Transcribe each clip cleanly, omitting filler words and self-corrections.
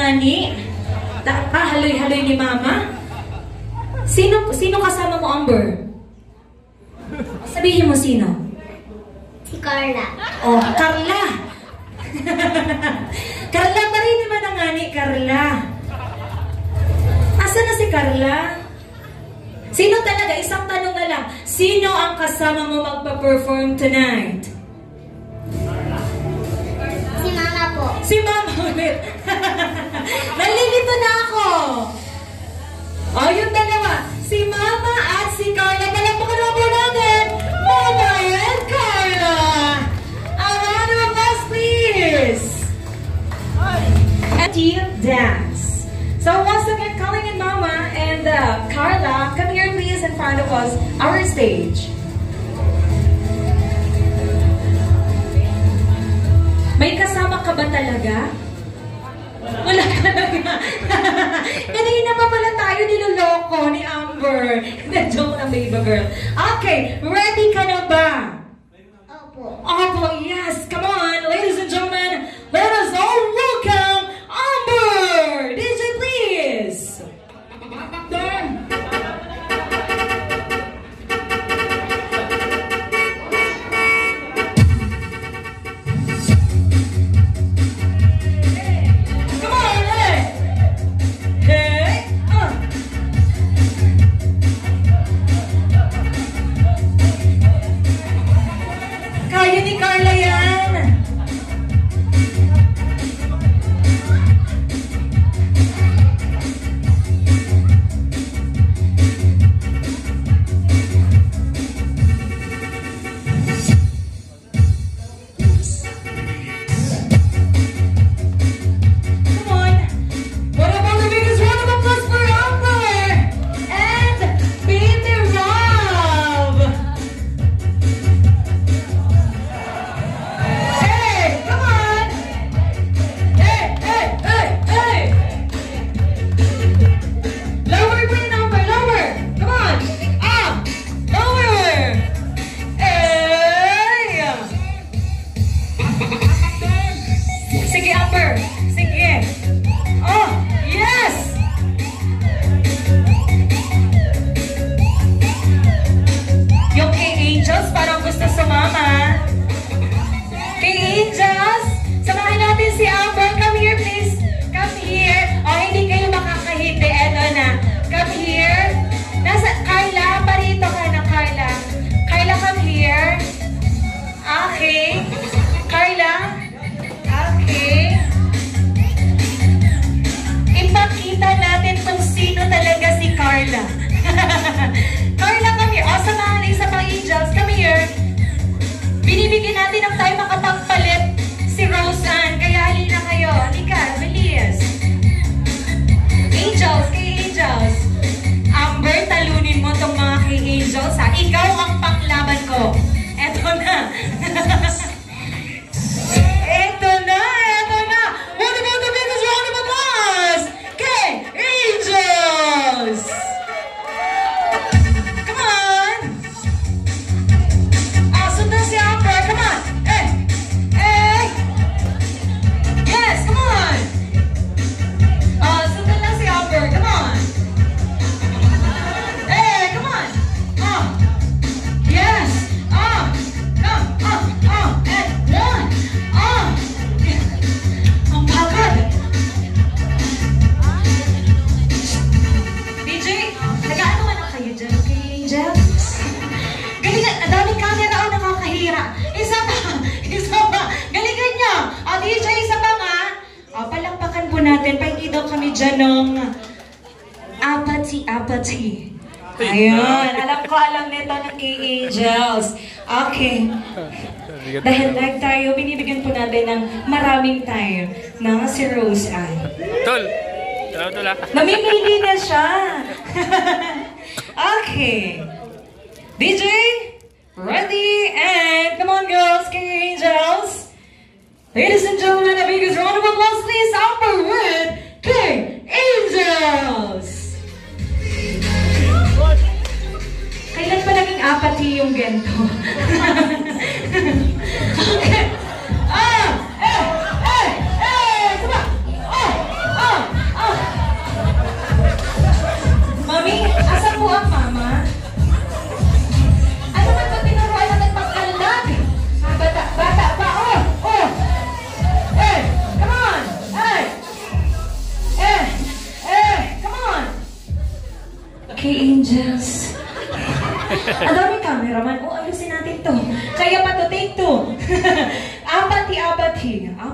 ngani. Haloy-haloy ni Mama. Sino kasama mo, Amber? Sabihin mo sino? Si Carla. Oh, Carla. Carla pa rin naman ang ngani, Carla. Asa na si Carla? Sino talaga? Isang tanong na lang. Sino ang kasama mo magpa-perform tonight? Si Mama po. Si Mama ulit. Nalilito na ako. Oh, yung dalawa. Si Mama at si Carla. Palakpakan na po natin. Mama and Carla. A round of applause, please. And you dance. So once again, calling in Mama and Carla, come here please in front of us, our stage. May kasama ka ba talaga? Wala talaga. Kanina pa pala tayo niloloko ni Amber. Na-joke ng baby girl. Okay, ready ka na ba? Opo. Opo, yes. Come on, ladies and gentlemen. Let us all welcome Amber. DJ, please. Kaya ni Carla yan. Come on. What about the biggest round of applause for Amber and Baby Rob? Hey, come on! Hey, hey, hey, hey! Lower po yung number, lower! Come on! Up! Lower! Hey! Sige, Amber! Sige! Oh, yes! Yung kay Angels parang gusto sumama. Kay Angels, samahan natin si Amber. Come here, please. Come here. Oh, hindi kayo makakahindi. Eto na. Come here. Nasa, Carla, parito ka na, Carla. Carla, come here. Okay. Carla. Okay. Ipakita natin kung sino talaga si Carla. Carla, come here. Oh, samahan na isa pang Angels. Come here. Binibigyan natin ng time makapagpalit si Roseanne. Kaya halina kayo. Halika, bilis. Angels, kay Angels. Amber, talunin mo itong mga kay Angels, ha? Ikaw ang panglaban ko. Eto na. Eto na, eto na. What about the biggest round of applause? Kay Angels. Come on. Sundan si Amber. Come on. Hey. Hey. Yes, come on. Sundan lang si Amber. Come on. Hey, come on. Yes. And one. Ang pagod. DJ, nag-ano man ang kayo dyan, okay, Angels? Galingan, daming camera o nakakahira. Isa pa. Galingan nyo. O, DJ, isa pa nga. O, palakpakan po natin. Pahingi daw kami dyan ng apathy. Ayun. Alam nito ng kay Angels. Okay. Dahil live tayo, binibigyan po natin ng maraming time ng si Roseanne. Tol! Mamimili na siya. Okay. DJ, ready, and come on girls, kay Angels. Ladies and gentlemen, a biggest round of applause please, Amber with King Angels. Kailan pa naging apathy yung gento? Okay. Come on.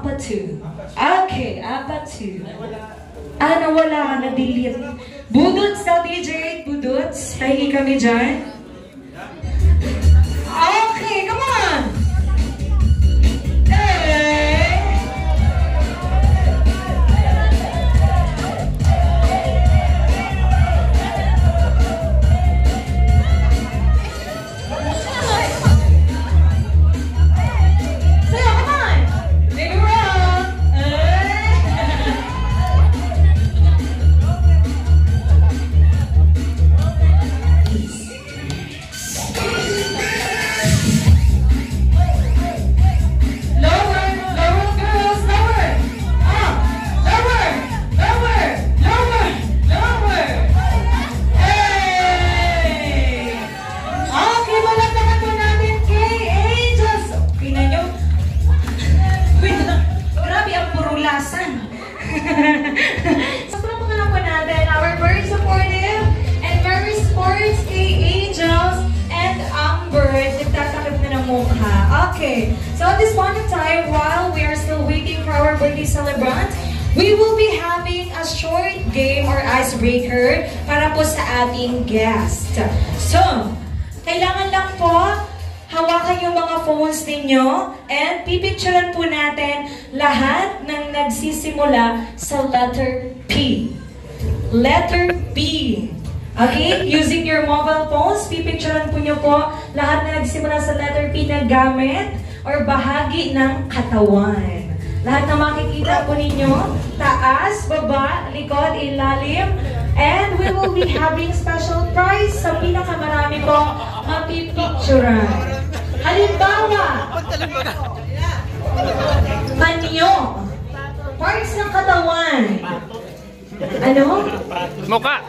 Apatu. Okay, Apatu. Nawala, na-delete. Budots daw, DJ. Budots. Pahingi kami dyan. Okay, come on! Hey! Okay, so at this point of time, while we are still waiting for our birthday celebrant, we will be having a short game or icebreaker para po sa ating guest. So, kailangan lang po hawakan yung mga phones ninyo and pipicturean po natin lahat ng nagsisimula sa letter P. Letter P. Okay? Using your mobile phones, pipicturean po nyo po lahat na nagsimula sa letter P na gamit or bahagi ng katawan. Lahat na makikita po ninyo, taas, baba, likod, ilalim, and we will be having special prize sa pinakamarami po mapipicturean. Halimbawa, panyo, parts ng katawan. Ano? Muka!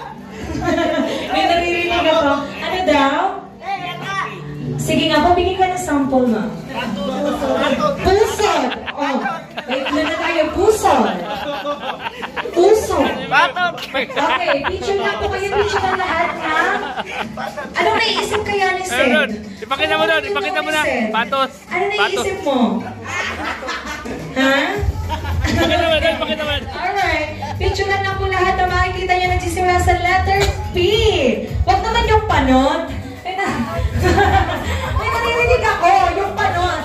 May naririnig ako. Ano daw? Sige nga, pabigyan ka ng sample na. Puso! Oh, wait na tayo. Puso! Puso! Okay, picture na po kayo. Picture na lahat na. Anong naiisip kaya ni Sed? Ipakita mo doon, ipakita mo na. Patos! Ano naiisip mo? Ha? Ipakita mo. Alright. Picture na po lahat na makikita nyo nagsisimula sa letter P. Huwag naman yung panot. May naririnig ako, yung panot.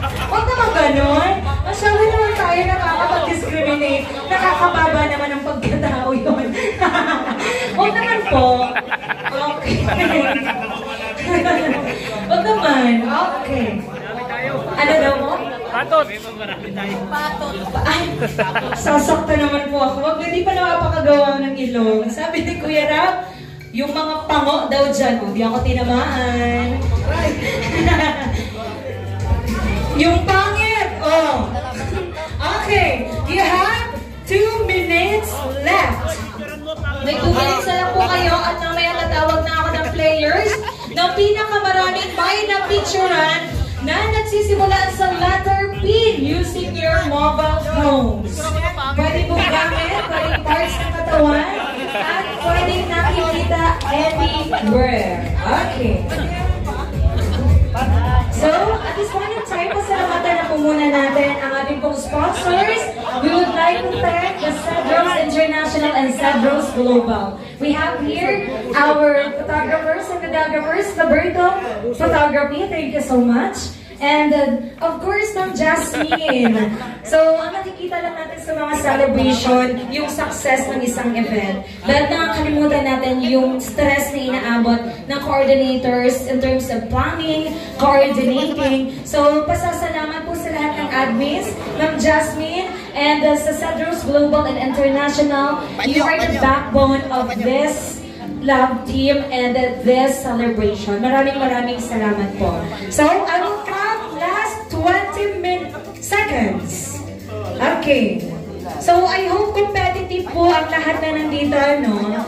Huwag naman ganon. Masyado naman tayo nakakapag-discriminate. Nakakababa naman ang pagkatao yun. Huwag naman po. Okay. Huwag naman. Okay. Ano daw mo? Patot! Patot. Ay, sasakta naman po ako. Wag, hindi pa napapakagawa ng ilong. Sabi ni Kuya Rap, yung mga pango daw dyan, hindi ako tinamaan. Yung pangit, oh. Okay, you have 2 minutes left. May 2 minutes na lang po kayo at mamaya tatawag na ako ng players ng pinakamaraming bayan na picturean na nagsisimula sa letter P using your mobile phones. Pwede pong gamit, pwede parts ng katawan, at pwede nakikita anywhere. Okay. So, at this point in time, pasalamatan na po muna natin ang ating pong sponsors. We would like to thank the Cedros International and Cedros Global. We have here our photographers and videographers, Roberto Photography. Thank you so much. And of course, Ma'am Jasmine. So, ang nakikita lang natin sa mga celebration, yung success ng isang event. Dahil nakakalimutan natin yung stress na inaabot ng coordinators in terms of planning, coordinating. So, pasasalamat po sa lahat ng admins, Ma'am Jasmine, and sa Cedros Global and International. You are the backbone of this love team and this celebration. Maraming salamat po. So, I will count last 20 seconds. Okay. So, I hope competitive po ang lahat na nandito, no?